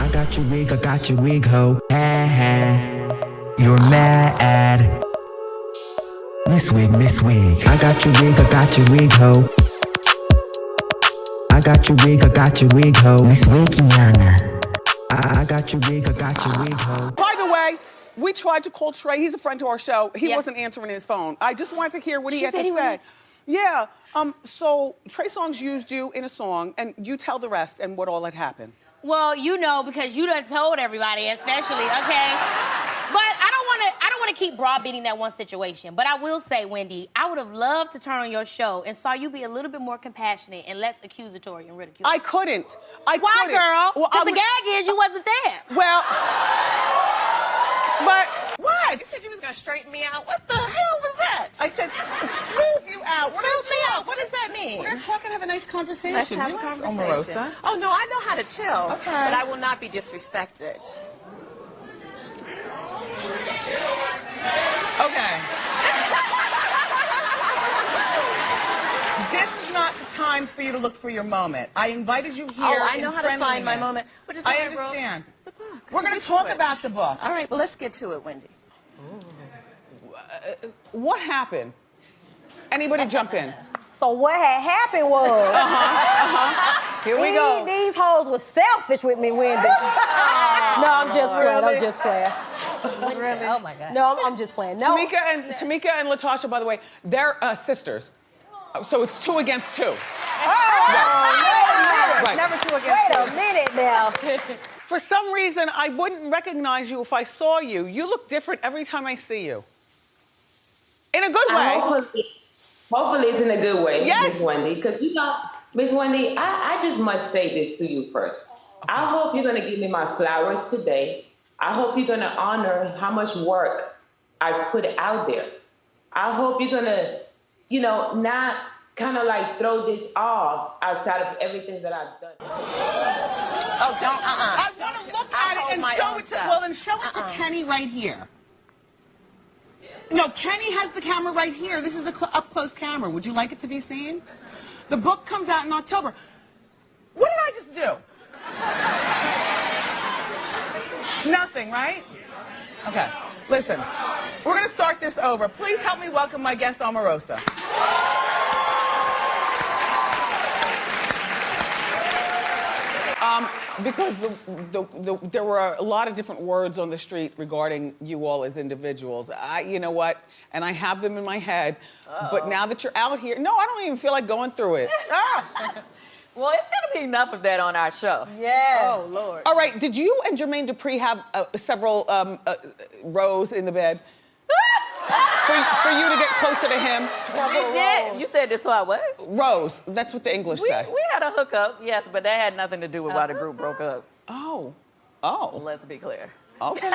I got your wig, ho. Ha ha. You're mad. Miss Wig. I got your wig, ho. I got your wig, ho. Miss Wikiana. I got your wig, ho. By the way, we tried to call Trey. He's a friend to our show. He wasn't answering his phone. I just wanted to hear what he had to say. Yeah. So Trey Songz used you in a song, and you tell the rest and what all had happened. Well, you know, because you done told everybody, especially, okay? But I don't want to keep browbeating that one situation. But I will say, Wendy, I would have loved to turn on your show and saw you be a little bit more compassionate and less accusatory and ridiculous. I couldn't. Why, girl? Well, because the gag is you wasn't there. Well, but... What? You said you was gonna straighten me out. What the hell was that? I said smooth you out. Smooth me out. What does that mean? We're gonna talk and have a nice conversation. Let's have a conversation. Omarosa. Oh no, I know how to chill. Okay. But I will not be disrespected. Okay. This is not the time for you to look for your moment. I invited you here. Oh, I know how to find my moment. What is that, I understand. The book. We're going to talk about the book. All right, well, let's get to it, Wendy. What happened? Anybody jump in? So what had happened was... Here we go. These hoes were selfish with me, Wendy. No, I'm just playing. I'm just playing. Really? Oh, my God. No, I'm just playing. No. Tamika and Latasha, by the way, they're sisters. So it's 2 against 2. Never 2 against 2. Wait a minute now. For some reason, I wouldn't recognize you if I saw you. You look different every time I see you. In a good way. Hopefully it's in a good way, yes. Miss Wendy. Because, you know, Miss Wendy, I just must say this to you first. Okay. I hope you're going to give me my flowers today. I hope you're going to honor how much work I've put out there. I hope you're going to, you know, not kind of like throw this off outside of everything that I've done. Oh, don't, I want to look at it and show it to, well, then show it to Kenny right here. No, Kenny has the camera right here. This is the up-close camera. Would you like it to be seen? The book comes out in October. What did I just do? Nothing, right? Okay, listen. We're going to start this over. Please help me welcome my guest, Omarosa. Because there were a lot of different words on the street regarding you all as individuals. You know what? And I have them in my head. But now that you're out here, no, I don't even feel like going through it. Well, it's going to be enough of that on our show. Yes. Oh, Lord. All right, did you and Jermaine Dupri have several rows in the bed? for you to get closer to him? We did. You said this why what? Rows. That's what the English say. We had a hookup, yes, but that had nothing to do with why the group broke up. Oh. Let's be clear. Okay.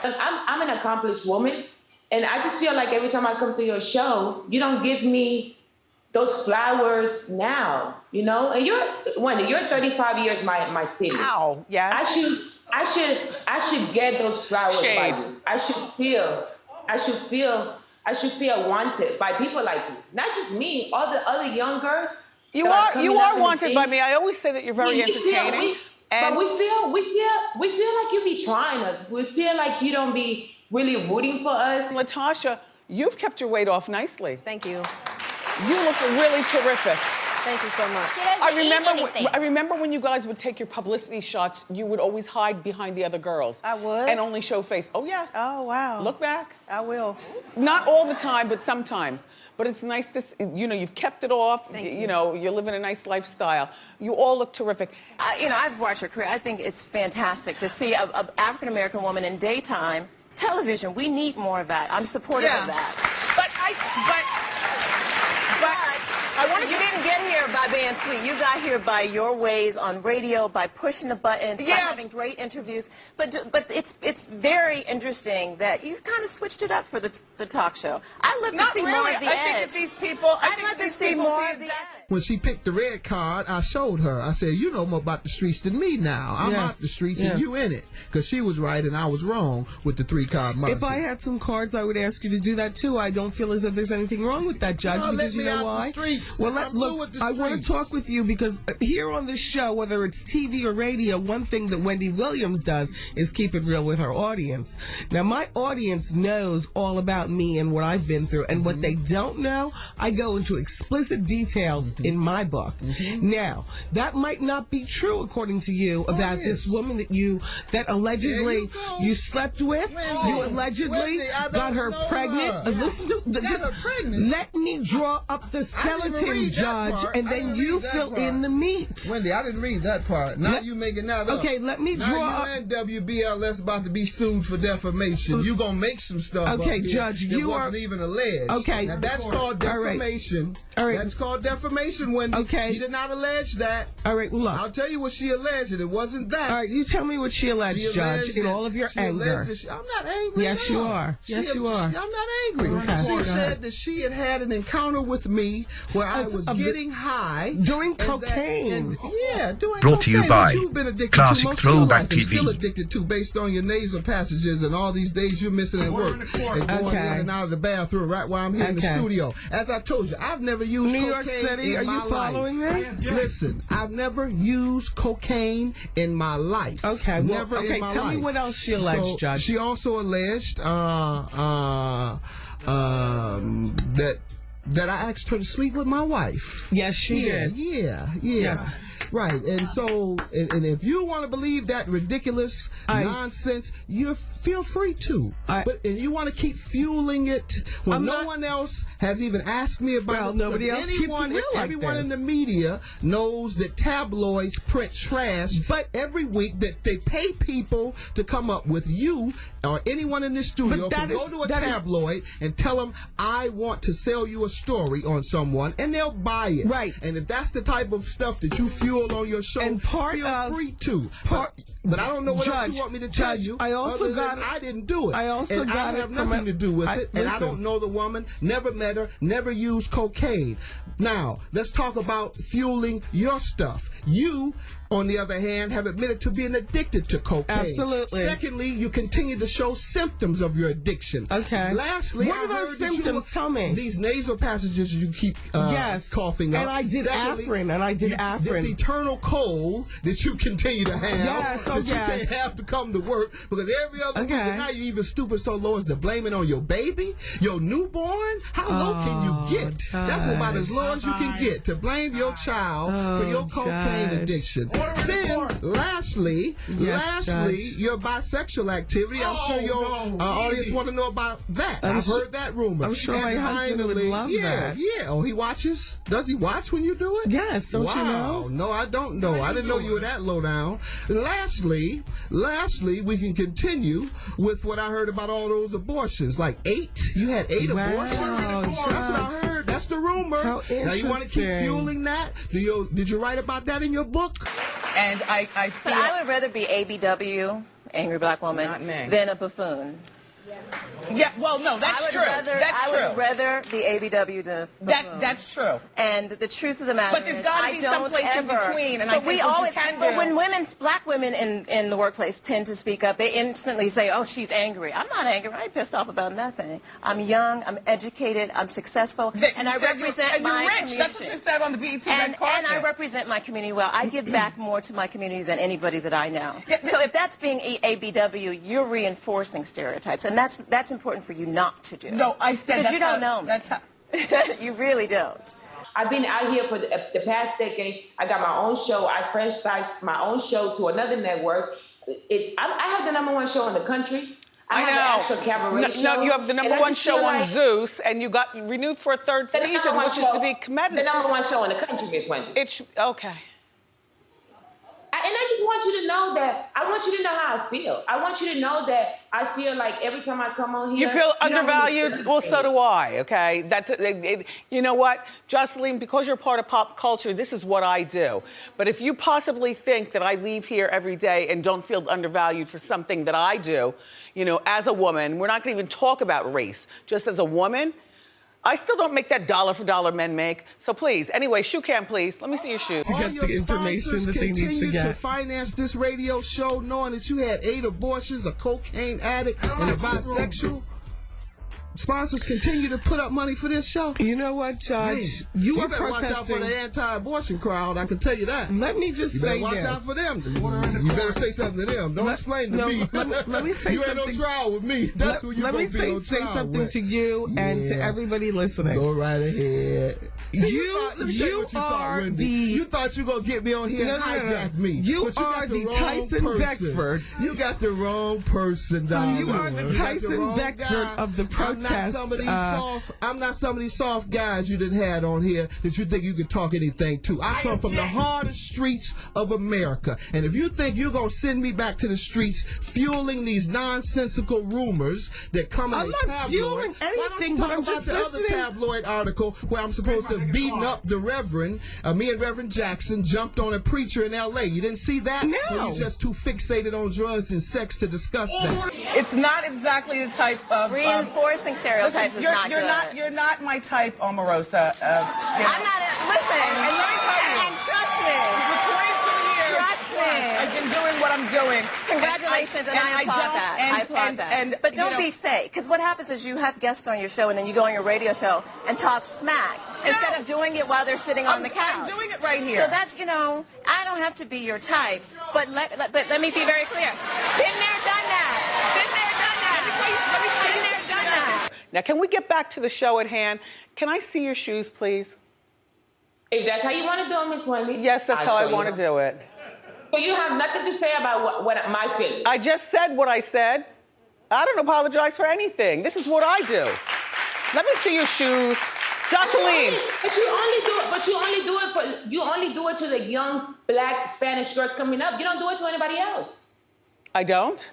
I'm an accomplished woman, and I just feel like every time I come to your show, you don't give me those flowers now, you know? And you're 35 years my city. Ow, yes. I should get those flowers by you. I should feel wanted by people like you. Not just me, all the other young girls. You are wanted by me. I always say that you're very entertaining. But we feel like you be trying us. We feel like you don't be really rooting for us. Latasha, you've kept your weight off nicely. Thank you. You look really terrific. Thank you so much. I remember when you guys would take your publicity shots, you would always hide behind the other girls. I would? And only show face. Oh, yes. Oh, wow. Look back. I will. Not all the time, but sometimes. But it's nice to see, you know, you've kept it off. You know, you're living a nice lifestyle. You all look terrific. You know, I've watched her career. I think it's fantastic to see an African-American woman in daytime television. We need more of that. I'm supportive of that. But you didn't get here by being sweet. You got here by your ways on radio, by pushing the buttons, by having great interviews. But it's very interesting that you've kind of switched it up for the talk show. I'd love to see more of the edge. I think that these people... I'd love to see more of the edge. When she picked the red card, I showed her. I said, you know more about the streets than me now. I'm out the streets and you in it. Because she was right and I was wrong with the 3-card money. If I had some cards, I would ask you to do that too. I don't feel as if there's anything wrong with that, Judge, because you know why? Well, look, I want to talk with you because here on this show, whether it's TV or radio, one thing that Wendy Williams does is keep it real with her audience. Now, my audience knows all about me and what I've been through, and what they don't know, I go into explicit details in my book. Now, that might not be true according to you about this woman that allegedly you slept with. You allegedly got her pregnant. Listen to just let me draw up the skeleton, Judge, and then you fill in the meat. Wendy, I didn't read that part. Now you making that up. Okay, let me draw up. And WBLS about to be sued for defamation. You gonna make some stuff. Okay, up here Judge, that you wasn't are even alleged. Okay, now, that's called defamation. All right. That's called defamation, Wendy. Okay. She did not allege that. All right, well, look. I'll tell you what she alleged, and it wasn't that. All right, you tell me what she alleged, Judge, in all of your anger. I'm not angry. Yes, you are. Yes, you are. I'm not angry. Okay. She said that she had an encounter with me where I was getting high. Doing cocaine. Doing Brought to you cocaine, by which you've been addicted Classic to most of your Throwback life and TV. Still addicted to based on your nasal passages and all these days you're missing at work and going in and out of the bathroom right while I'm here in the studio. As I told you, I've never used New York cocaine City, in are my you following me? Listen, I've never used cocaine in my life. Okay, well, never in my tell life. me what else she alleged, Judge. She also alleged that I asked her to sleep with my wife. Yes, she did. Yeah. Yes. Right, and so, and if you want to believe that ridiculous nonsense, you feel free to. But and you want to keep fueling it when no one else has even asked me about it. Nobody else keeps it real like everyone this. in the media knows that tabloids print trash, but every week that they pay people to come up with you or anyone in this studio can go to a tabloid and tell them, I want to sell you a story on someone, and they'll buy it. Right. And if that's the type of stuff that you fuel on your show, and feel free to. But I don't know what else you want me to tell you. I also got I didn't do it. I also and got I have nothing to do with it. And I don't know the woman, never met her, never used cocaine. Now, let's talk about fueling your stuff. You, on the other hand, have admitted to being addicted to cocaine. Absolutely. Secondly, you continue to show symptoms of your addiction. Okay. Lastly, what are those symptoms? Tell me. These nasal passages you keep coughing up. And I did Afrin. This eternal cold that you continue to have. Yes, that you can't have to come to work because every other week, and now you even stupid so low as to blame it on your baby, your newborn. How low can you get? That's about as low as you can get, to blame your child for your cocaine addiction. Then, lastly, your bisexual activity. I'm sure your audience want to know about that. I've heard that rumor. I'm sure my husband would love that. Yeah. Oh, he watches? Does he watch when you do it? Yes. Don't you know? No, I don't know. I didn't know you were that low down. Lastly, we can continue with what I heard about all those abortions. Like 8? You had 8 abortions? That's what I heard. That's the rumor. How interesting. Now you want to keep fueling that? Did you write about that in your book? And I feel... But I would rather be ABW, angry black woman, than a buffoon. Yeah, well, no, that's true. I would rather be ABW than a buffoon. That's true. And the truth of the matter but there's got to be some place in between, and I think but when black women in the workplace tend to speak up, they instantly say, oh, she's angry. I'm not angry. I ain't pissed off about nothing. I'm young, I'm educated, I'm successful, and I represent my community. That's what you said on the BET red carpet. And I represent my community well. I give back more to my community than anybody that I know. So if that's being ABW, you're reinforcing stereotypes, and that's important for you not to do. No, I said because you don't know me. That's how. You really don't. I've been out here for the past decade. I got my own show. I franchise my own show to another network. I have the #1 show in the country. I have an actual cabaret show. No, you have the #1 show on Zeus, and you got renewed for a 3rd season, which is to be commended. The #1 show in the country, Miss Wendy. It's okay. And I just want you to know that, I want you to know how I feel. I want you to know that I feel like every time I come on here. You feel undervalued? Well, so do I, okay? You know what, Jocelyn, because you're part of pop culture, this is what I do. But if you possibly think that I leave here every day and don't feel undervalued for something that I do, as a woman, we're not gonna even talk about race, just as a woman, I still don't make that dollar for dollar men make. So please, anyway, shoe cam, please. Let me see your shoes. To get the information that they need to continue to get. finance this radio show knowing that you had 8 abortions, a cocaine addict, and a bisexual. Sponsors continue to put up money for this show. You know what, Judge? Man, You are better watch out for protesting. the anti-abortion crowd, I can tell you that. Let me just You better say watch this. out for them. You better say something to them. Don't explain to me. Let me say you something. ain't no trial with me. That's who you Let gonna me be on say trial something with. to you and to everybody listening. Go right ahead. See, You let me tell you what you thought, are Wendy. You thought you were going to get me on here and hijack me. You But are got the wrong Tyson person. Beckford. You got the wrong person, darling. You are the Tyson Beckford of the protest. I'm not some of these soft guys you done had on here that you think you can talk anything to. I come from the hardest streets of America. And if you think you're going to send me back to the streets fueling these nonsensical rumors that come in I'm a not tabloid, fueling anything, why but I'm don't you talk just about the other listening. tabloid article where I'm supposed to have beaten up the Reverend, me and Reverend Jackson jumped on a preacher in L.A. You didn't see that? No. Or you just too fixated on drugs and sex to discuss that? It's not exactly the type of Reinforcing stereotypes is not good. You're not my type, Omarosa. I'm not. Listen. And let me tell you. And trust me. For 22 years. Trust me. I've been doing what I'm doing. Congratulations, and I applaud that. I applaud that. But don't be fake, because what happens is you have guests on your show, and then you go on your radio show and talk smack instead of doing it while they're sitting on the couch. I'm doing it right here. So that's, I don't have to be your type, but let me be very clear. Been there, done that. Been there, done that. Been there, done that. Now, can we get back to the show at hand? Can I see your shoes, please? If that's how you want to do it, Miss Wendy. Yes, that's how I want to do it. But you have nothing to say about what my feelings. I just said what I said. I don't apologize for anything. This is what I do. Let me see your shoes. Jocelyn. But you only do it to the young black Spanish girls coming up. You don't do it to anybody else. I don't?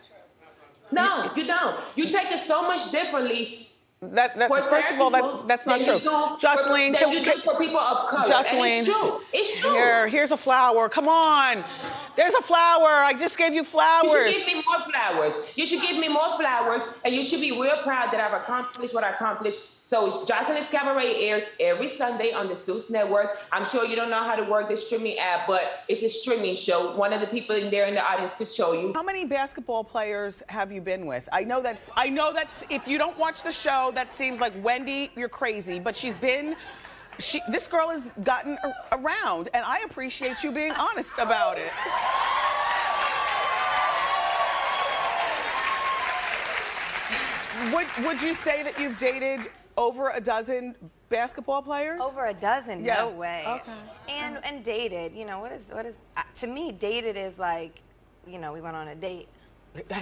No, you don't. You take it so much differently. First of all, that's not true. Jocelyn, can you do for people of color? Jocelyn, and it's true. It's true. Here's a flower. Come on. There's a flower. I just gave you flowers. You should give me more flowers. You should give me more flowers, and you should be real proud that I've accomplished what I accomplished. So Jocelyn's Cabaret airs every Sunday on the Zeus Network. I'm sure you don't know how to work the streaming app, but it's a streaming show. One of the people in there in the audience could show you. How many basketball players have you been with? I know that's if you don't watch the show, that seems like, Wendy, you're crazy, but this girl has gotten around, and I appreciate you being honest about it. Would you say that you've dated over a dozen basketball players? Over a dozen? Yes. No way. Okay. And dated, what is to me, dated is like, we went on a date.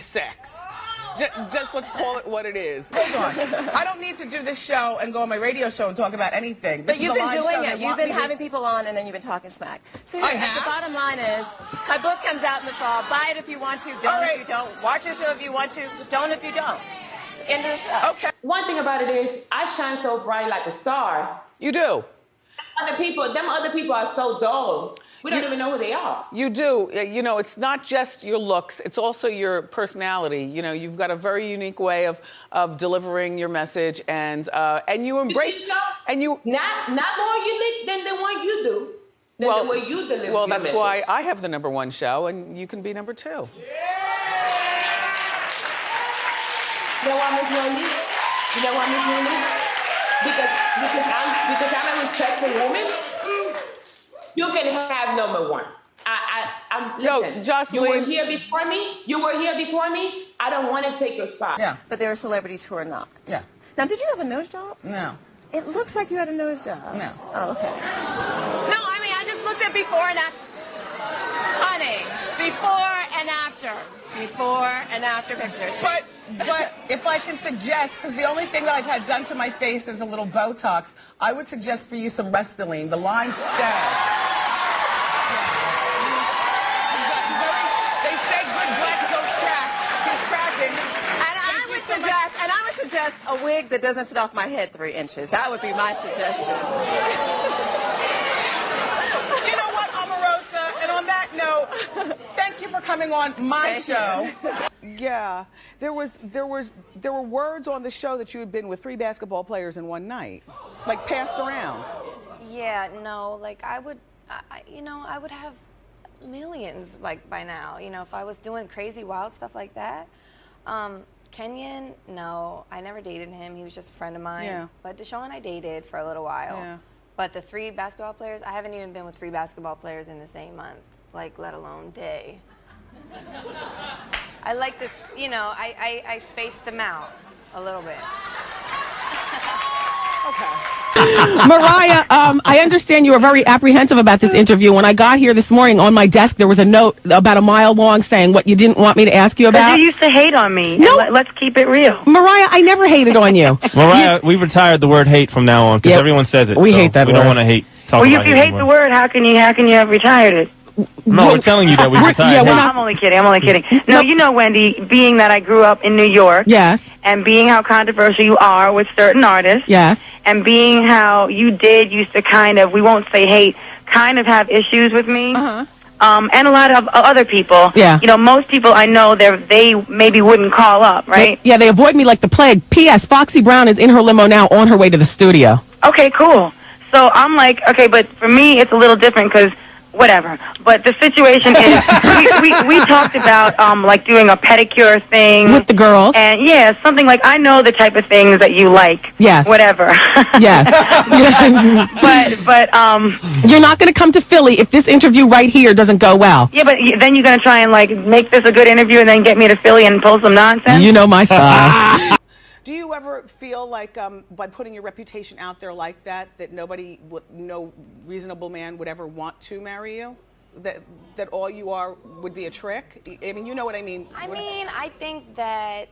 Sex. Just let's call it what it is. Hold on. I don't need to do this show and go on my radio show and talk about anything. But you've been doing it. You've been having people on, and then you've been talking smack. So the bottom line is, my book comes out in the fall. Buy it if you want to. Don't if you don't. Watch your show if you want to. Don't if you don't. End of the show. Okay. One thing about it is, I shine so bright like a star. You do. Them other people are so dull. We don't even know who they are. You do. It's not just your looks. It's also your personality. You've got a very unique way of delivering your message, and you embrace. And you not more unique than the one you do. The way you deliver. Well, your that's message. why I have the #1 show, and you can be #2. You know why, Miss Wendy? Because I'm a respectful woman. You can have #1. Listen, no, Jocelyn. You were here before me. I don't want to take your spot. Yeah, but there are celebrities who are not. Yeah. Now, did you have a nose job? No. It looks like you had a nose job. No. Oh, okay. No, I just looked at before and after. Honey, before and after. Before and after pictures. But if I can suggest, because the only thing that I've had done to my face is a little Botox, I would suggest for you some Restylane. The lines stay. They say good black don't crack. She's cracking. And I would suggest a wig that doesn't sit off my head 3 inches. That would be my suggestion. You know what, Omarosa? And on that note, thank you for coming on my show. Yeah, there were words on the show that you had been with 3 basketball players in one night, like passed around. Yeah, no, like I would have millions like by now. You know, if I was doing crazy, wild stuff like that. Kenyon, no, I never dated him. He was just a friend of mine. Yeah. But Deshaun, I dated for a little while. Yeah. But the 3 basketball players, I haven't even been with 3 basketball players in the same month, like let alone day. I like to, you know, I spaced them out a little bit. Okay. Mariah, I understand you were very apprehensive about this interview. When I got here this morning, on my desk there was a note about a mile long saying what you didn't want me to ask you about. You used to hate on me. No. Let's keep it real. Mariah, I never hated on you. Mariah, we retired the word hate from now on because everyone says it. We hate that we word. don't want to hate. Well, if you hate the word, how can you have retired it? No, we're telling you that we retired. I'm only kidding. I'm only kidding. No, you know, Wendy, being that I grew up in New York. Yes. And being how controversial you are with certain artists. Yes. And being how you used to kind of, we won't say hate, kind of have issues with me. Uh-huh. And a lot of other people. Yeah. You know, most people I know, they maybe wouldn't call up, right? They avoid me like the plague. P.S. Foxy Brown is in her limo now on her way to the studio. Okay, cool. So I'm like, okay, but for me, it's a little different because whatever. But the situation is, we talked about like doing a pedicure thing with the girls, and yeah, something like I know the type of things that you like. Yes. Whatever. Yes. but you're not going to come to Philly if this interview right here doesn't go well. Yeah, but then you're going to try and like make this a good interview and then get me to Philly and pull some nonsense. You know my style. Do you ever feel like by putting your reputation out there like that nobody, no reasonable man would ever want to marry you? That all you are would be a trick? I mean, you know what I mean. I think that,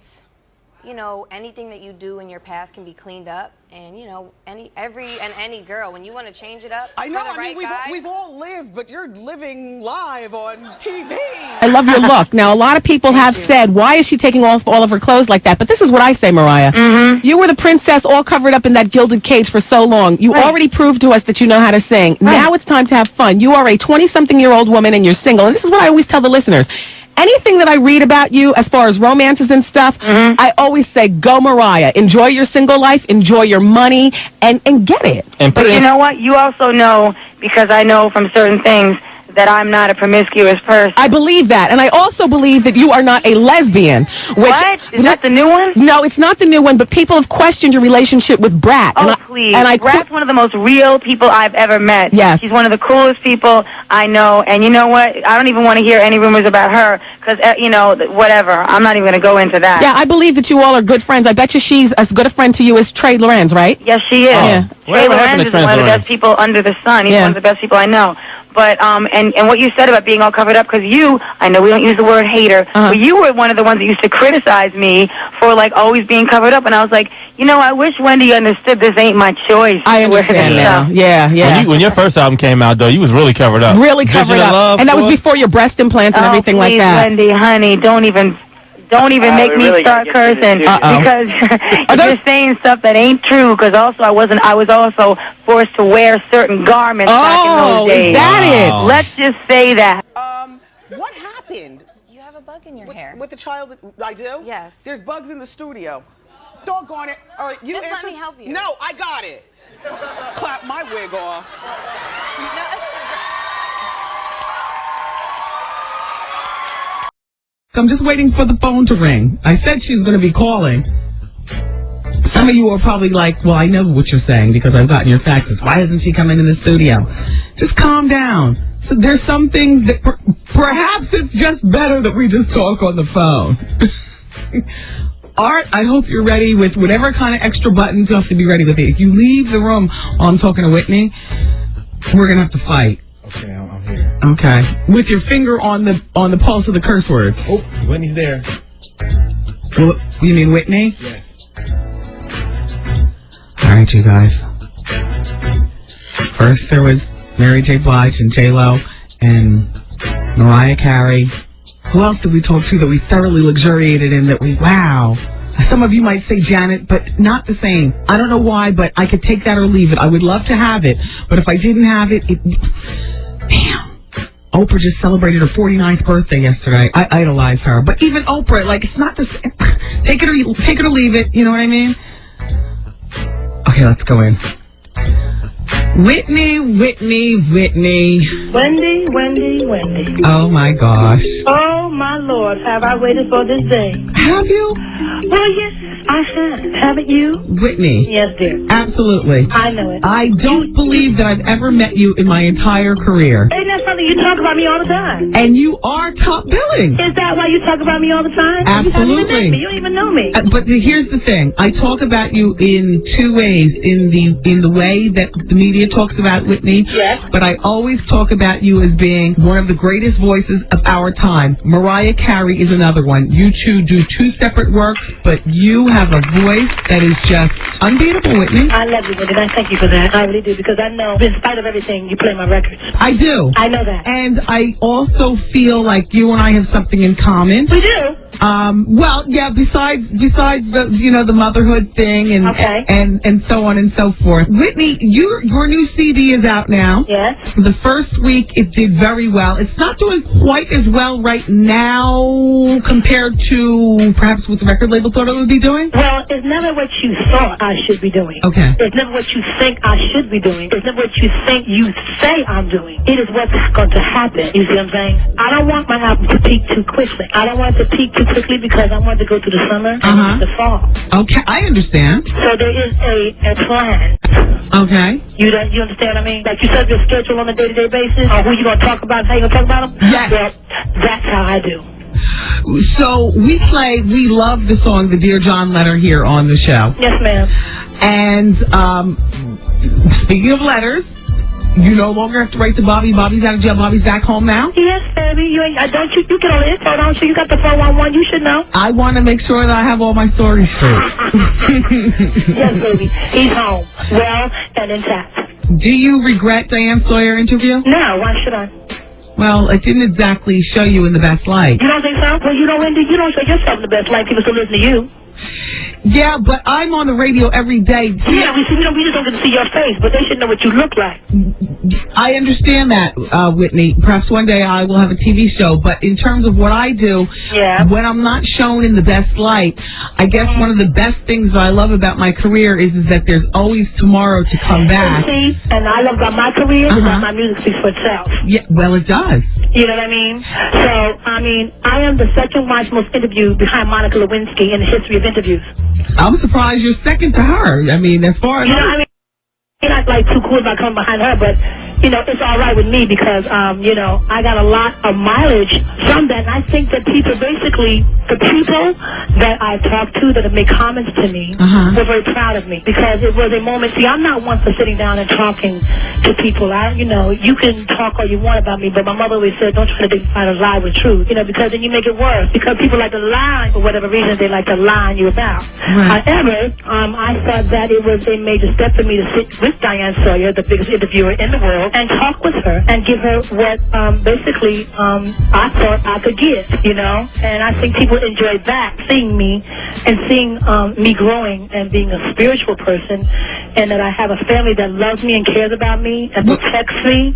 you know, anything that you do in your past can be cleaned up, and you know, any girl, when you want to change it up, I know. for the right guy, we've all lived, but you're living live on TV. I love your look. Now, a lot of people have said, why is she taking off all of her clothes like that? But this is what I say, Mariah. Mm-hmm. You were the princess all covered up in that gilded cage for so long. You already proved to us that you know how to sing. Now it's time to have fun. You are a 20-something-year-old woman and you're single. And this is what I always tell the listeners. Anything that I read about you as far as romances and stuff, I always say, go Mariah. Enjoy your single life, enjoy your money, and get it. But you know what? You also know, because I know from certain things, that I'm not a promiscuous person. I believe that. And I also believe that you are not a lesbian. What? Is that the new one? No, it's not the new one, but people have questioned your relationship with Brat. Oh, please. Brat's one of the most real people I've ever met. Yes. She's one of the coolest people I know. And you know what? I don't even want to hear any rumors about her because, you know, whatever. I'm not even going to go into that. Yeah, I believe that you all are good friends. I bet you she's as good a friend to you as Trey Lorenz, right? Yes, she is. Yeah. Trey Lorenz is one of the best people under the sun. He's one of the best people I know. But, and what you said about being all covered up, because I know we don't use the word hater, but you were one of the ones that used to criticize me for, like, always being covered up. And I was like, you know, I wish Wendy understood this ain't my choice. I understand now. Yeah. When your first album came out, though, you was really covered up. Really covered up. Love, and that was before your breast implants and everything like that. Wendy, honey, don't even make me start cursing because you're saying stuff that ain't true. Because also I was also forced to wear certain garments back in those days. Is that it? Let's just say that. What happened? You have a bug in your hair. With the child, I do? Yes. There's bugs in the studio. Doggone it. All right, you Just answer. let me help you. No, I got it. Clap my wig off. I'm just waiting for the phone to ring. I said she's going to be calling. Some of you are probably like, well, I know what you're saying because I've gotten your faxes. Why isn't she coming in the studio? Just calm down. So there's some things that perhaps it's just better that we just talk on the phone. Art, I hope you're ready with whatever kind of extra buttons you have to be ready with it. If you leave the room while I'm talking to Whitney, we're going to have to fight. Okay, I'm here. Okay. With your finger on the pulse of the curse words. Oh, Whitney's there. Well, you mean Whitney? Yes. All right, you guys. First there was Mary J. Blige and J-Lo and Mariah Carey. Who else did we talk to that we thoroughly luxuriated in wow. Some of you might say Janet, but not the same. I don't know why, but I could take that or leave it. I would love to have it, but if I didn't have it, damn. Oprah just celebrated her 49th birthday yesterday. I idolize her. But even Oprah, like, it's not the same. Take it or leave it. You know what I mean? Okay, let's go in. Whitney. Wendy. Oh, my gosh. Oh, my Lord, have I waited for this day? Have you? Well, yes, I have. Haven't you? Whitney. Yes, dear. Absolutely. I know it. I don't believe that I've ever met you in my entire career. Ain't that something you talk about me all the time? And you are top billing. Is that why you talk about me all the time? Absolutely. You don't even know me. But here's the thing. I talk about you in two ways. In the way that the media talks about Whitney. Yes. But I always talk about you as being one of the greatest voices of our time. Mariah Carey is another one. You two do two separate works, but you have a voice that is just unbeatable, Whitney. I love you, Wendy. I thank you for that. I really do, because I know, in spite of everything, you play my records. I do. I know that. And I also feel like you and I have something in common. We do. Well, yeah, besides the motherhood thing and so on and so forth. Whitney, your new CD is out now. Yes. The first week it did very well. It's not doing quite as well right now compared to perhaps what the record label thought it would be doing. Well, it's never what you thought I should be doing. Okay. It's never what you think I should be doing. It's never what you think you say I'm doing. It is what's going to happen. You see what I'm saying? I don't want my album to peak too quickly. I don't want it to peak too quickly because I want to go through the summer and the fall. Okay, I understand. So there is a plan. Okay. You understand what I mean? Like you set your schedule on a day-to-day basis, or who you going to talk about, how you going to talk about them? Yes. Well, that's how I do. So we love the song, the Dear John letter here on the show. Yes, ma'am. And speaking of letters, you no longer have to write to Bobby. Bobby's out of jail. Bobby's back home now. Yes, baby. You get on the info, don't you? You got the 411. You should know. I want to make sure that I have all my stories straight. Yes, baby. He's home, well and intact. Do you regret Diane Sawyer interview? No. Why should I? Well, it didn't exactly show you in the best light. You don't think so? Well, Wendy, you don't show yourself in the best light. People still listen to you. Yeah, but I'm on the radio every day. Yeah, we just don't get to see your face, but they should know what you look like. I understand that, Whitney. Perhaps one day I will have a TV show, but in terms of what I do, when I'm not shown in the best light, I guess one of the best things that I love about my career is that there's always tomorrow to come back. See, and I love about my career is that my music speaks for itself. Yeah, well, it does. You know what I mean? So, I am the second most interviewed behind Monica Lewinsky in the history of interviews. I'm surprised you're second to her. I mean, as far as I'm not like too cool about coming behind her, but it's all right with me because I got a lot of mileage from that, and I think that the people that I talked to that have made comments to me were very proud of me because it was a moment. See, I'm not one for sitting down and talking to people. You can talk all you want about me, but my mother always said, don't try to dignify a lie with truth, because then you make it worse. Because people like to lie for whatever reason, they like to lie on you about. Right. However, I thought that it was a major step for me to sit with Diane Sawyer, the biggest interviewer in the world, and talk with her and give her what I thought I could give, and I think people enjoyed that, seeing me and seeing me growing and being a spiritual person, and that I have a family that loves me and cares about me and protects me,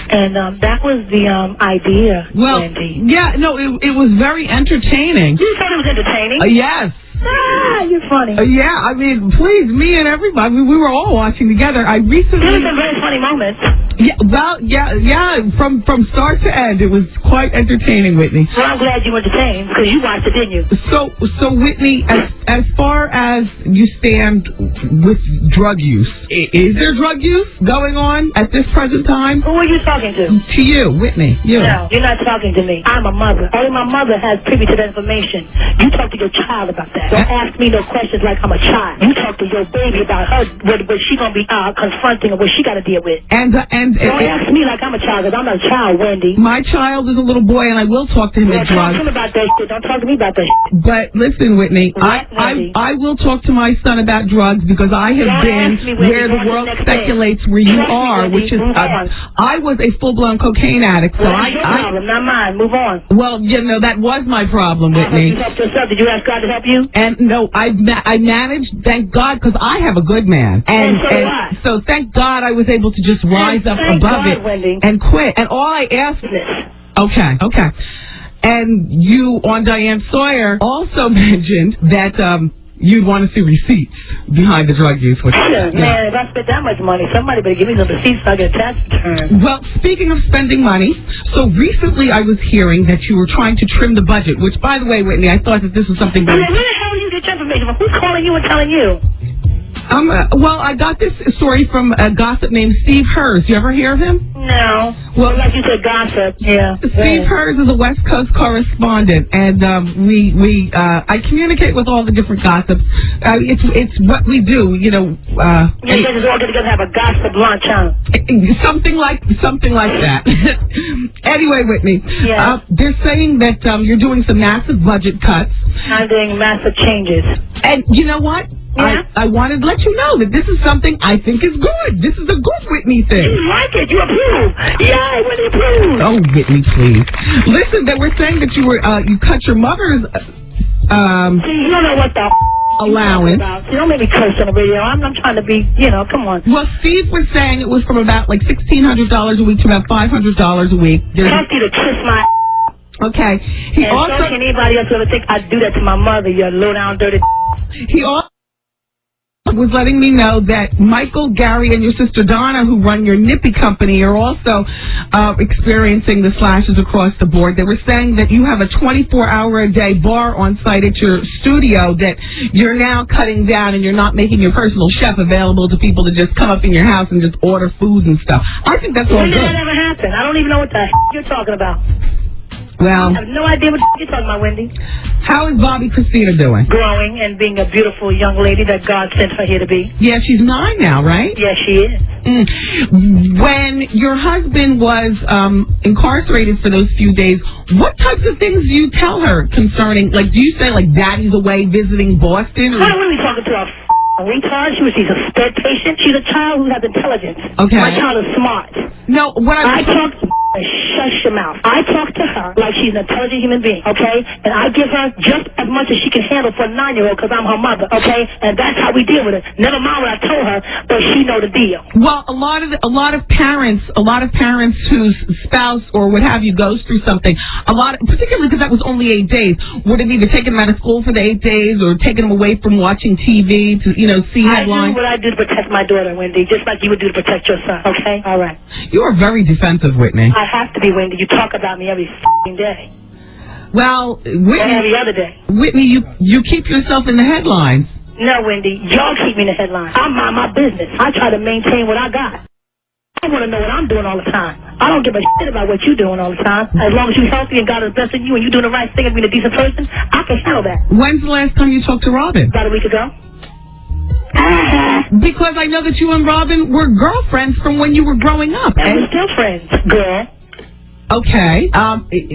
and that was the idea, Wendy. Yeah, no, it was very entertaining. You thought it was entertaining? Yes. You're funny. Yeah, please, me and everybody, we were all watching together. I recently... There were some very funny moments. Yeah, well, yeah, from start to end, it was quite entertaining, Whitney. Well, I'm glad you were entertained, because you watched it, didn't you? So Whitney, as far as you stand with drug use, is there drug use going on at this present time? Who are you talking to? To you, Whitney, you. No, you're not talking to me. I'm a mother. Only my mother has privy to that information. You talk to your child about that. Don't ask me no questions like I'm a child. You talk to your baby about her, what she gonna be confronting and what she got to deal with. And don't ask me like I'm a child, because I'm not a child, Wendy. My child is a little boy, and I will talk to him at drugs. Talk to him about that shit. Don't talk to me about that shit. But listen, Whitney, I will talk to my son about drugs because I have been where the world speculates where you are, which is I was a full-blown cocaine addict. So that's your problem, not mine. Move on. Well, that was my problem, Whitney. You helped yourself. Did you ask God to help you? And no, I managed, thank God, because I have a good man. And so thank God I was able to just rise up above it and quit. And all I asked... Okay. And you, on Diane Sawyer, also mentioned that you'd want to see receipts behind the drug use. Which, man, if I spent that much money, somebody better give me some receipts so I get a tax return. Well, speaking of spending money, so recently I was hearing that you were trying to trim the budget, which, by the way, Whitney, I thought that this was something very... Where the hell did you get your information from? Who's calling you and telling you? Well, I got this story from a gossip named Steve Hers. You ever hear of him? No. Well, like you said, gossip. Yeah. Steve Hers is a West Coast correspondent, and I communicate with all the different gossips. It's what we do, you know. You guys just all get together and have a gossip lunch, huh? Something like that. Anyway, Whitney, they're saying that you're doing some massive budget cuts. I'm doing massive changes. And you know what? Yeah? I wanted to let you know that this is something I think is good. This is a good Whitney thing. You like it. You approve. Yeah, Whitney approve. Oh, Whitney, please. Listen, they were saying that you cut your mother's you don't know what the allowance. You don't make me curse on the radio. I'm trying to be, come on. Well, Steve was saying it was from about like $1,600 a week to about $500 a week. Ask you to kiss my Okay. And so can anybody else ever think I'd do that to my mother, you low down dirty He also was letting me know that Michael, Gary, and your sister Donna, who run your Nippy company, are also experiencing the slashes across the board. They were saying that you have a 24-hour-a-day bar on site at your studio that you're now cutting down, and you're not making your personal chef available to people to just come up in your house and just order food and stuff. I think that's all good. When did good. that ever happen? I don't even know what the you're talking about. Well, I have no idea what you're talking about, Wendy. How is Bobby Christina doing? Growing and being a beautiful young lady that God sent her here to be. Yeah, she's 9 now, right? Yes, she is. When your husband was incarcerated for those few days, what types of things do you tell her concerning, like, do you say, like, Daddy's away visiting Boston? Or... What are we talking to? A retard? She's a sped patient. She's a child who has intelligence. Okay. My child is smart. No, what I talk to shush your mouth. I talk to her like she's an intelligent human being, okay? And I give her just as much as she can handle for a 9-year-old because I'm her mother, okay? And that's how we deal with it. Never mind what I told her, but she know the deal. Well, a lot of parents whose spouse or what have you goes through something, particularly because that was only 8 days, would have either taken them out of school for the 8 days or taken them away from watching TV to, see headlines. I do what I do to protect my daughter, Wendy, just like you would do to protect your son, okay? All right. You are very defensive, Whitney. I have to be, Wendy. You talk about me every f***ing day. Well, Whitney... Or every other day. Whitney, you keep yourself in the headlines. No, Wendy. Y'all keep me in the headlines. I mind my business. I try to maintain what I got. I want to know what I'm doing all the time. I don't give a shit about what you're doing all the time. As long as you're healthy and God is blessing you and you're doing the right thing and being a decent person, I can handle that. When's the last time you talked to Robin? About a week ago. Because I know that you and Robin were girlfriends from when you were growing up. And we're still friends, girl. Okay.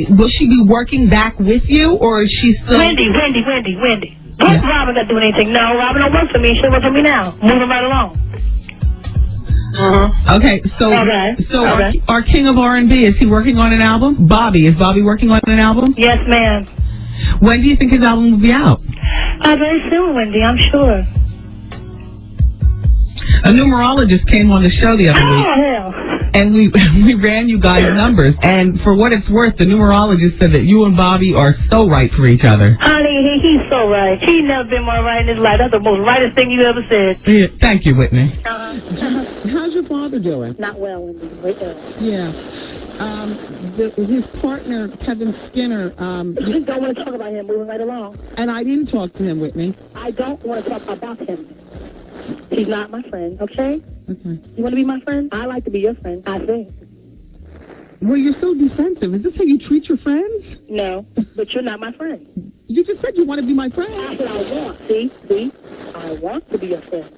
Will she be working back with you, or is she still... Wendy. What's Robin got doing anything? No, Robin don't work for me. She'll work for me now. Moving right along. Okay, so our king of R&B, is he working on an album? Bobby, is Bobby working on an album? Yes, ma'am. When do you think his album will be out? Very soon, Wendy, I'm sure. A numerologist came on the show the other week. Hell. And we ran you guys numbers. And for what it's worth, the numerologist said that you and Bobby are so right for each other. Honey, he's so right. He's never been more right in his life. That's the most rightest thing you ever said. Yeah, thank you, Whitney. How's your father doing? Not well, Wendy. Right there. Yeah. His partner, Kevin Skinner... You don't want to talk about him. Moving right along. And I didn't talk to him, Whitney. I don't want to talk about him. He's not my friend, okay? Okay. You want to be my friend? I like to be your friend, I think. Well, you're so defensive. Is this how you treat your friends? No, but you're not my friend. You just said you want to be my friend. That's what I want. See? I want to be your friend.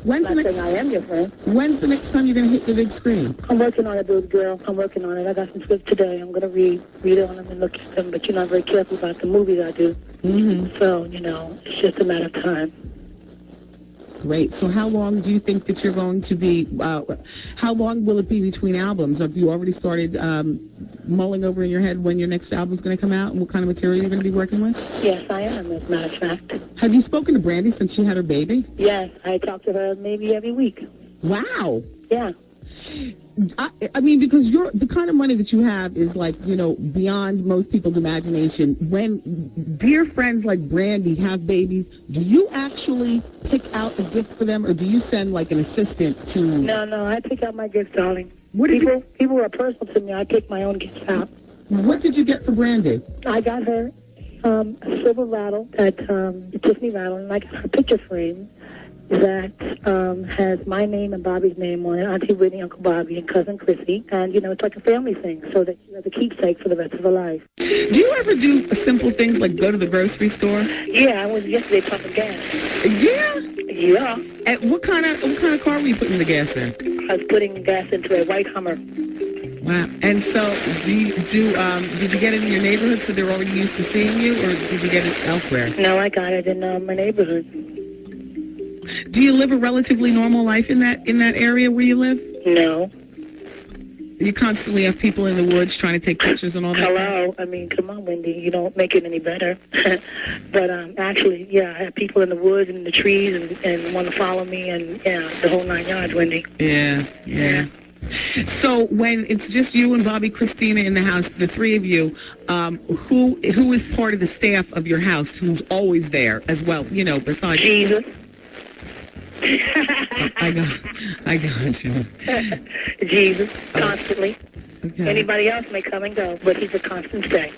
When's the next I am your friend. When's the next time you're going to hit the big screen? I'm working on it, dude, girl. I'm working on it. I got some scripts today. I'm going to read on them and look at them, but you're not very careful about the movies I do. Mm-hmm. So, it's just a matter of time. Great. So how long do you think that you're going to be, how long will it be between albums? Have you already started mulling over in your head when your next album's going to come out and what kind of material you're going to be working with? Yes, I am, as a matter of fact. Have you spoken to Brandy since she had her baby? Yes, I talk to her maybe every week. Wow. Yeah. I mean, because the kind of money that you have is like, you know, beyond most people's imagination. When dear friends like Brandy have babies, do you actually pick out a gift for them, or do you send like an assistant to? No, I pick out my gifts, darling. People are personal to me. I pick my own gifts out. What did you get for Brandy? I got her a silver rattle, that Tiffany rattle, and I got her picture frame that has my name and Bobby's name on it, Auntie Whitney, Uncle Bobby, and Cousin Chrissy. And, you know, it's like a family thing, so that she has a keepsake for the rest of her life. Do you ever do simple things like go to the grocery store? Yeah, I was yesterday pumping gas. Yeah? Yeah. And what kind of car were you putting the gas in? I was putting gas into a white Hummer. Wow. And so did you get it in your neighborhood so they're already used to seeing you, or did you get it elsewhere? No, I got it in my neighborhood. Do you live a relatively normal life in that area where you live? No. You constantly have people in the woods trying to take pictures and all that? Hello. I mean, come on, Wendy. You don't make it any better. But actually, yeah, I have people in the woods and in the trees and want to follow me and, yeah, the whole 9 yards, Wendy. Yeah. So when it's just you and Bobby, Christina in the house, the three of you, who is part of the staff of your house who's always there as well, you know, besides... Jesus. I got you. Jesus, constantly. Okay. Anybody else may come and go, but he's a constant stay.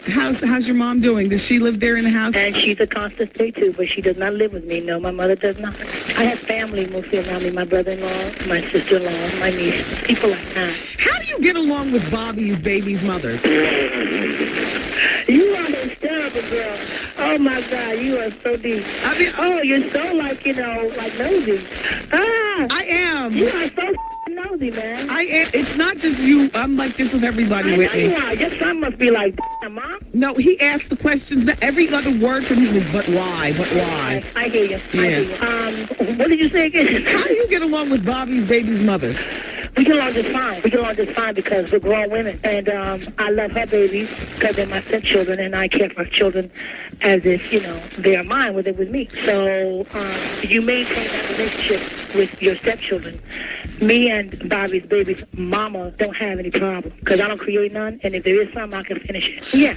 How's your mom doing? Does she live there in the house? And she's a constant stay, too, but she does not live with me. No, my mother does not. I have family mostly around me, my brother-in-law, my sister-in-law, my niece, people like that. How do you get along with Bobby's baby's mother? You are hysterical, girl. Oh, my God, you are so deep. I mean, oh, you're so, like, you know, like nosy. Ah! I am. You are so nosy, man. I am. It's not just you. I'm like this with everybody, Whitney. I know you are. Your son must be like, Mom. No, he asked the questions. Every other word from him is, but why? But why? I hear you. Yeah. I hear you. What did you say again? How do you get along with Bobby's baby's mother? We get along just fine. We get along just fine because we're grown women. And I love her babies because they're my stepchildren, and I care for her children as if, you know, they are mine, whether with me. So you maintain that relationship with your stepchildren. Me and Bobby's baby's mama don't have any problem because I don't create none, and if there is some, I can finish it. Yeah.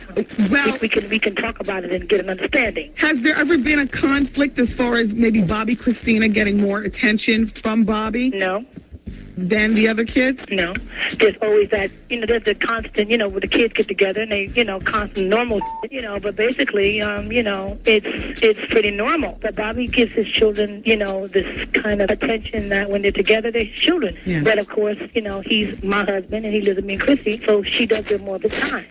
Well, we can talk about it and get an understanding. Has there ever been a conflict as far as maybe Bobby, Christina getting more attention from Bobby? No. Than the other kids? No. There's always that, you know, there's the constant, you know, where the kids get together and they, you know, constant normal, you know, but basically, you know, it's pretty normal. But Bobby gives his children, you know, this kind of attention that when they're together, they're his children. Yeah. But of course, you know, he's my husband and he lives with me and Chrissy, so she does get more of the time.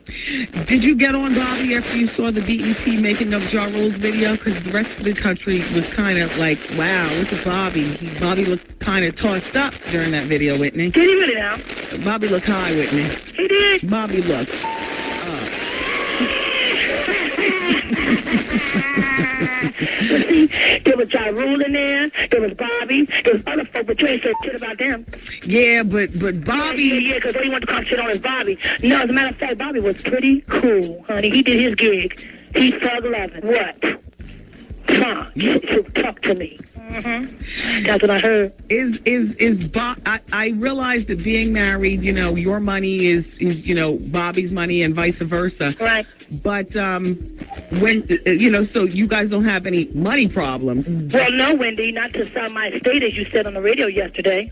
Did you get on Bobby after you saw the BET Making of Ja Rule's video? Because the rest of the country was kind of like, wow, look at Bobby. Bobby looked kind of tossed up during that video, Whitney. Did he really now? Bobby looked high, Whitney. He did? Bobby looked See, there was Ja Rule in there was Bobby, there was other folk, but you ain't said shit about them. Yeah, but Bobby... Yeah, because all you want to come shit on is Bobby. No, as a matter of fact, Bobby was pretty cool, honey. He did his gig. He's thug loving. What? Come on, talk to me. Mm-hmm. That's what I heard. I realize that being married, you know, your money is you know, Bobby's money and vice versa. Right. But when you know, so you guys don't have any money problems. Well, no, Wendy, not to sell my estate as you said on the radio yesterday.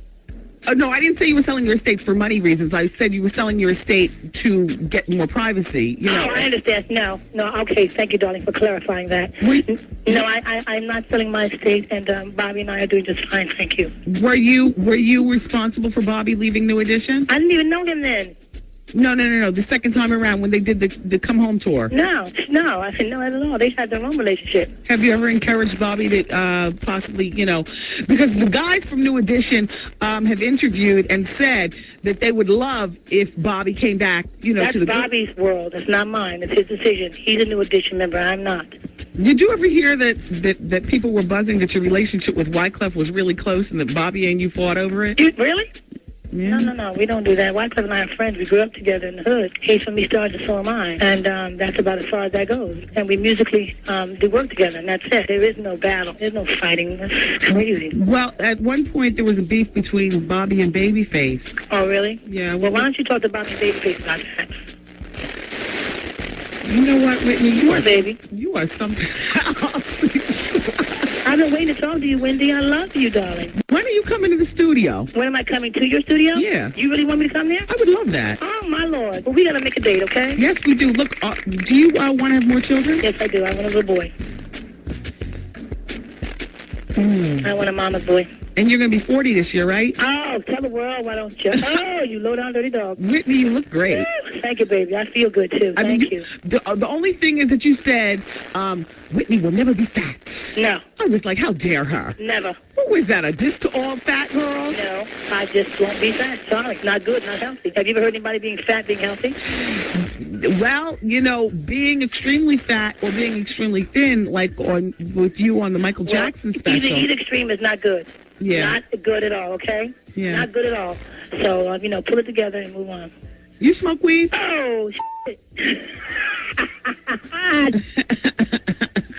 No, I didn't say you were selling your estate for money reasons. I said you were selling your estate to get more privacy. You know. Oh, I understand. No, okay. Thank you, darling, for clarifying that. No, I'm not selling my estate, and Bobby and I are doing just fine. Thank you. Were you responsible for Bobby leaving New Edition? I didn't even know him then. No. The second time around when they did the Come Home tour. No. I said no at all. They had their own relationship. Have you ever encouraged Bobby to possibly, you know, because the guys from New Edition have interviewed and said that they would love if Bobby came back, you know, That's to the Bobby's world. It's not mine. It's his decision. He's a New Edition member. I'm not. Did you ever hear that people were buzzing that your relationship with Wyclef was really close and that Bobby and you fought over it? Really? Yeah. No, we don't do that. Wyclef and I are friends. We grew up together in the hood. He's from East Orange, and so am I. And that's about as far as that goes. And we musically do work together, and that's it. There is no battle. There's no fighting. That's crazy. Well, at one point there was a beef between Bobby and Babyface. Oh, really? Yeah. Well, why don't you talk to Bobby and Babyface about that? You know what, Whitney? You are something I've been waiting to talk to you, Wendy. I love you, darling. When are you coming to the studio? When am I coming to your studio? Yeah. You really want me to come there? I would love that. Oh, my Lord. Well, we got to make a date, okay? Yes, we do. Look, do you want to have more children? Yes, I do. I want a little boy. I want a mama's boy. And you're going to be 40 this year, right? Oh, tell the world, why don't you? Oh, you low down dirty dog. Whitney, you look great. Thank you, baby. I feel good, too. Thank you. The only thing is that you said, Whitney will never be fat. No. I was like, how dare her? Never. What was that, a diss to all fat girls? No, I just won't be fat. Sorry. Not good, not healthy. Have you ever heard anybody being fat, being healthy? Well, being extremely fat or being extremely thin, like with you on the Michael Jackson special. Either extreme is not good. Yeah. Not good at all, okay? Yeah. Not good at all. So, pull it together and move on. You smoke weed? Oh,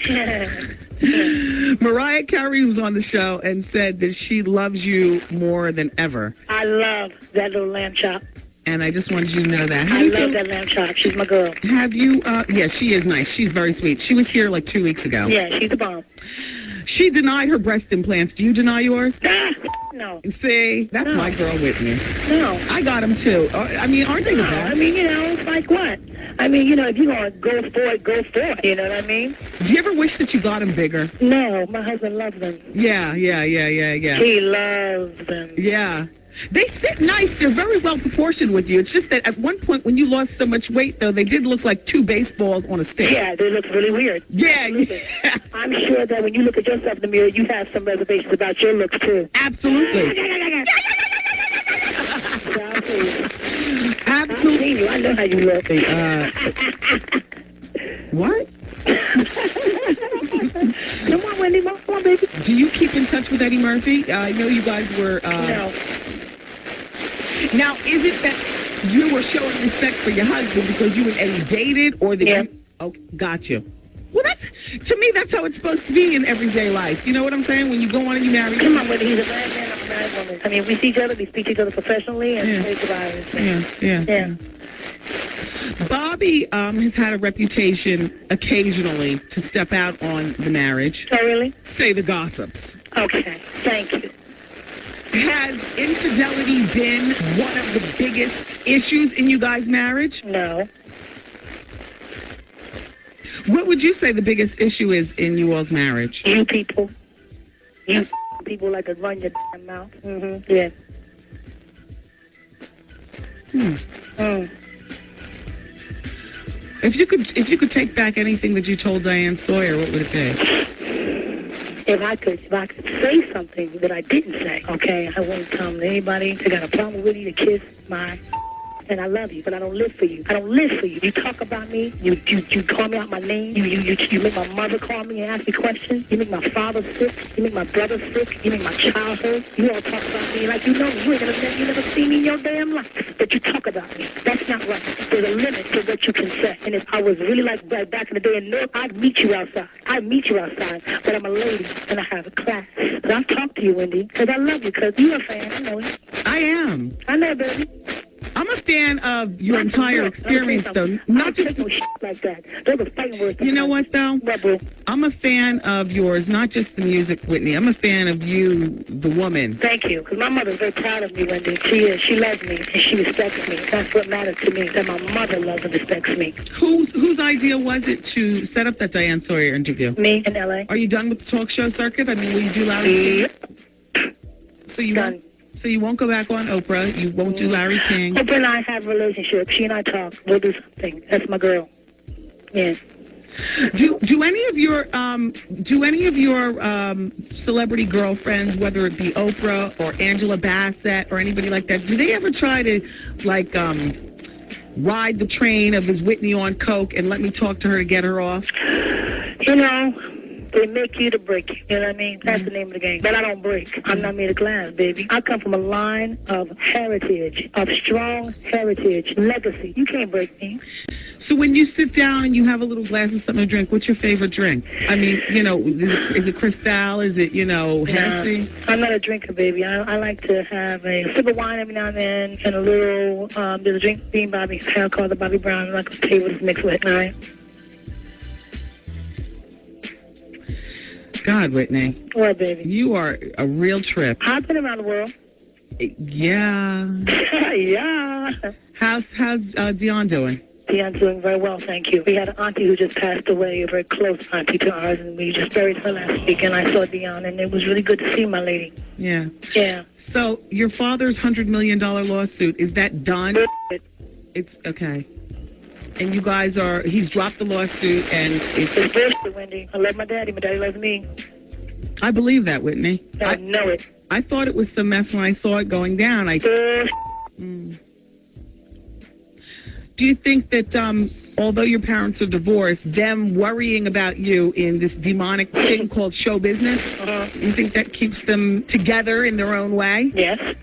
shit. Mariah Carey was on the show and said that she loves you more than ever. I love that little lamb chop. And I just wanted you to know that. I love that lamb chop. She's my girl. Have you, yeah, she is nice. She's very sweet. She was here like 2 weeks ago. Yeah, she's the bomb. She denied her breast implants. Do you deny yours? No. See, that's my girl Whitney. No. I got them too. I mean, aren't they the best? It's like what? If you're going to go for it, go for it. You know what I mean? Do you ever wish that you got them bigger? No, my husband loves them. Yeah. He loves them. Yeah. They sit nice. They're very well proportioned with you. It's just that at one point when you lost so much weight, though, they did look like two baseballs on a stick. Yeah, they look really weird. Yeah. I'm sure that when you look at yourself in the mirror, you have some reservations about your looks, too. Absolutely. Absolutely. I know how you look. What? Come on, Wendy. Come on, baby. Do you keep in touch with Eddie Murphy? I know you guys were... No. Now, is it that you were showing respect for your husband because you and Eddie dated, or that you... Oh, got you. Well, to me, that's how it's supposed to be in everyday life. You know what I'm saying? When you go on and you marry... Come on, Wendy. He's a married man, I'm a married woman. We see each other, we speak to each other professionally, and Yeah. Bobby has had a reputation occasionally to step out on the marriage. Oh, really? Say the gossips. Okay, thank you. Has infidelity been one of the biggest issues in you guys' marriage? No. What would you say the biggest issue is in you all's marriage? You people. You people like to run your damn mouth. Mm-hmm. Yeah. If you could take back anything that you told Diane Sawyer, what would it be? If I could say something that I didn't say, okay, I wouldn't tell anybody that got a problem with you to kiss my... And I love you, but I don't live for you. I don't live for you. You talk about me. You call me out my name. You make my mother call me and ask me questions. You make my father sick. You make my brother sick. You make my child hurt. You all talk about me like you know me. You never see me in your damn life. But you talk about me. That's not right. There's a limit to what you can say. And if I was really like back in the day in New York, I'd meet you outside. But I'm a lady and I have a class. But I'll talk to you, Wendy, because I love you, because you're a fan. I know it. I am. I know, baby. I'm a fan of your entire experience, though. Not just no shit like that. Those are fighting words. You know what, though? I'm a fan of yours, not just the music, Whitney. I'm a fan of you, the woman. Thank you, because my mother's very proud of me, Wendy. She is. She loves me and she respects me. That's what matters to me. That my mother loves and respects me. Whose idea was it to set up that Diane Sawyer interview? Me in L.A. Are you done with the talk show circuit? I mean, will you do Larry King? So you won't go back on Oprah. You won't do Larry King. Oprah and I have a relationship. She and I talk. We'll do something. That's my girl. Yeah. Do any of your celebrity girlfriends, whether it be Oprah or Angela Bassett or anybody like that, do they ever try to ride the train of is Whitney on coke and let me talk to her to get her off? They make you to break you. You know what I mean? That's the name of the game. But I don't break. I'm not made of glass, baby. I come from a line of heritage, of strong heritage, legacy. You can't break me. So when you sit down and you have a little glass of something to drink, what's your favorite drink? I mean, you know, is it Cristal? Is it, you know, Hennessy? I'm not a drinker, baby. I like to have a sip of wine every now and then, and a little, there's a drink being Bobby, called the Bobby Brown. I'm not going to tell you what it's mixed with, all right? God, Whitney. What, baby? You are a real trip. I've been around the world. Yeah. Yeah. How's Dion doing? Dion's doing very well, thank you. We had an auntie who just passed away, a very close auntie to ours, and we just buried her last week, and I saw Dion, and it was really good to see my lady. Yeah. Yeah. So your father's $100 million lawsuit, is that done? It's okay. And you guys he's dropped the lawsuit, and it's bullshit, Wendy. I love my daddy loves me. I believe that, Whitney. I know it. I thought it was some mess when I saw it going down. Do you think that, although your parents are divorced, them worrying about you in this demonic thing called show business, you think that keeps them together in their own way? Yes.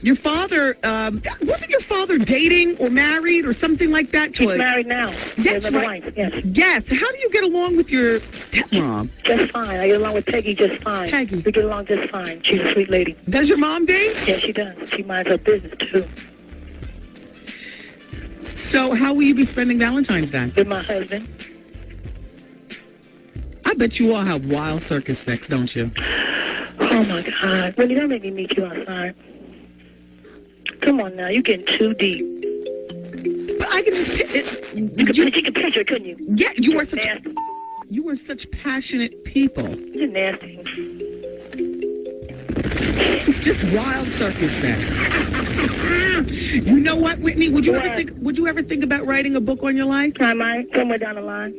Your father, wasn't your father dating or married or something like that? He's married now. That's right. Wife, yes. Yes. How do you get along with your stepmom? Just fine. I get along with Peggy just fine. Peggy. We get along just fine. She's a sweet lady. Does your mom date? Yes, she does. She minds her business, too. So how will you be spending Valentine's Day? With my husband. I bet you all have wild circus sex, don't you? Oh, my God. Wendy, don't make me meet you outside. Come on now, you're getting too deep. But I can you could picture, couldn't you? Yeah, you are such passionate people. You're nasty. Just wild circus sex. You know what, Whitney? Would you ever think about writing a book on your life? I might, somewhere down the line.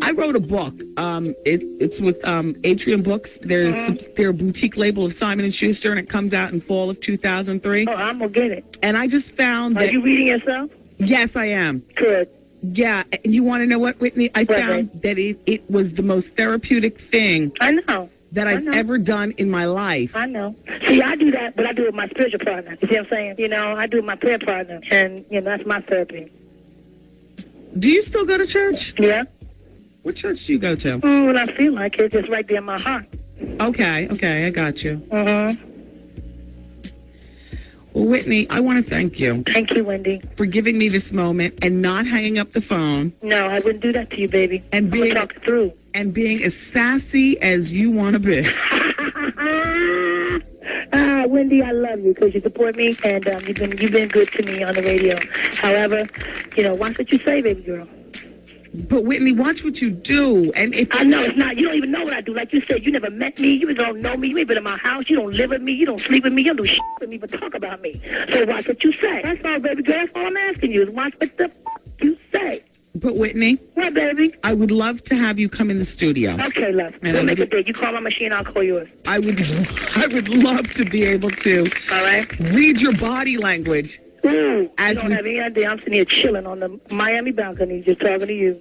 I wrote a book. It's with Atrium Books. They're a boutique label of Simon & Schuster, and it comes out in fall of 2003. Oh, I'm going to get it. And I just found that... Are you reading yourself? Yes, I am. Good. Yeah, and you want to know what, Whitney? I found that it was the most therapeutic thing that I've ever done in my life. I know. See, I do that, but I do it with my spiritual partner. You see what I'm saying? You know, I do it with my prayer partner, and, you know, that's my therapy. Do you still go to church? Yeah. What church do you go to? When I feel like it, just right there in my heart. Okay, I got you. Well, Whitney, I want to thank you. Thank you, Wendy. For giving me this moment and not hanging up the phone. No, I wouldn't do that to you, baby. And being talk it through. And being as sassy as you want to be. Wendy, I love you because you support me, and you've been good to me on the radio. However, you know, watch what you say, baby girl. But Whitney, watch what you do. And if I know it's not. You don't even know what I do. Like you said, you never met me. You don't know me. You ain't been in my house. You don't live with me. You don't sleep with me. You don't do shit with me, but talk about me. So watch what you say. That's all, baby girl. That's all I'm asking you is watch what the you say. But Whitney, what, baby? I would love to have you come in the studio. Okay, love. We'll make a date. You call my machine, I'll call yours. I would love to be able to. All right. Read your body language. You don't have any idea. I'm sitting here chilling on the Miami balcony, just talking to you.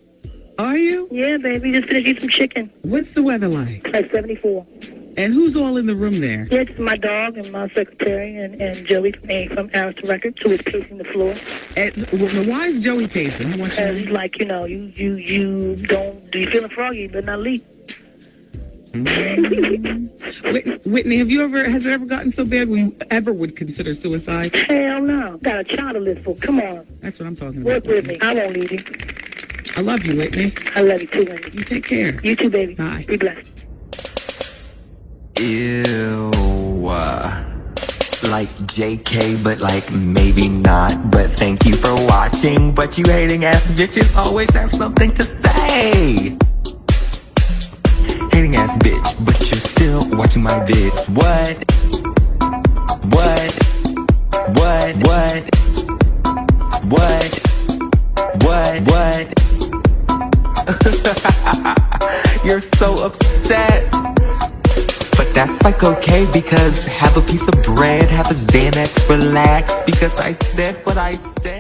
Are you? Yeah, baby. Just finished eating some chicken. What's the weather like? It's like 74. And who's all in the room there? Yeah, it's my dog and my secretary and Joey from Arista Records, who is pacing the floor. Why is Joey pacing? He's like, you know, you don't, do you feeling froggy? You better not leave. Whitney, has it ever gotten so bad where you ever would consider suicide? Hell no. Got a child to live for. Come on. That's what I'm talking about. Work with me. I won't leave you. I love you, Whitney. I love you too, Wendy. You take care. You too, baby. Bye. Be blessed. Ew. Like JK, but like maybe not. But thank you for watching. But you hating ass bitches always have something to say. Hating ass bitch, but you're still watching my vids. What? You're so upset. But that's like okay, because have a piece of bread, have a Xanax, relax, because I said what I said.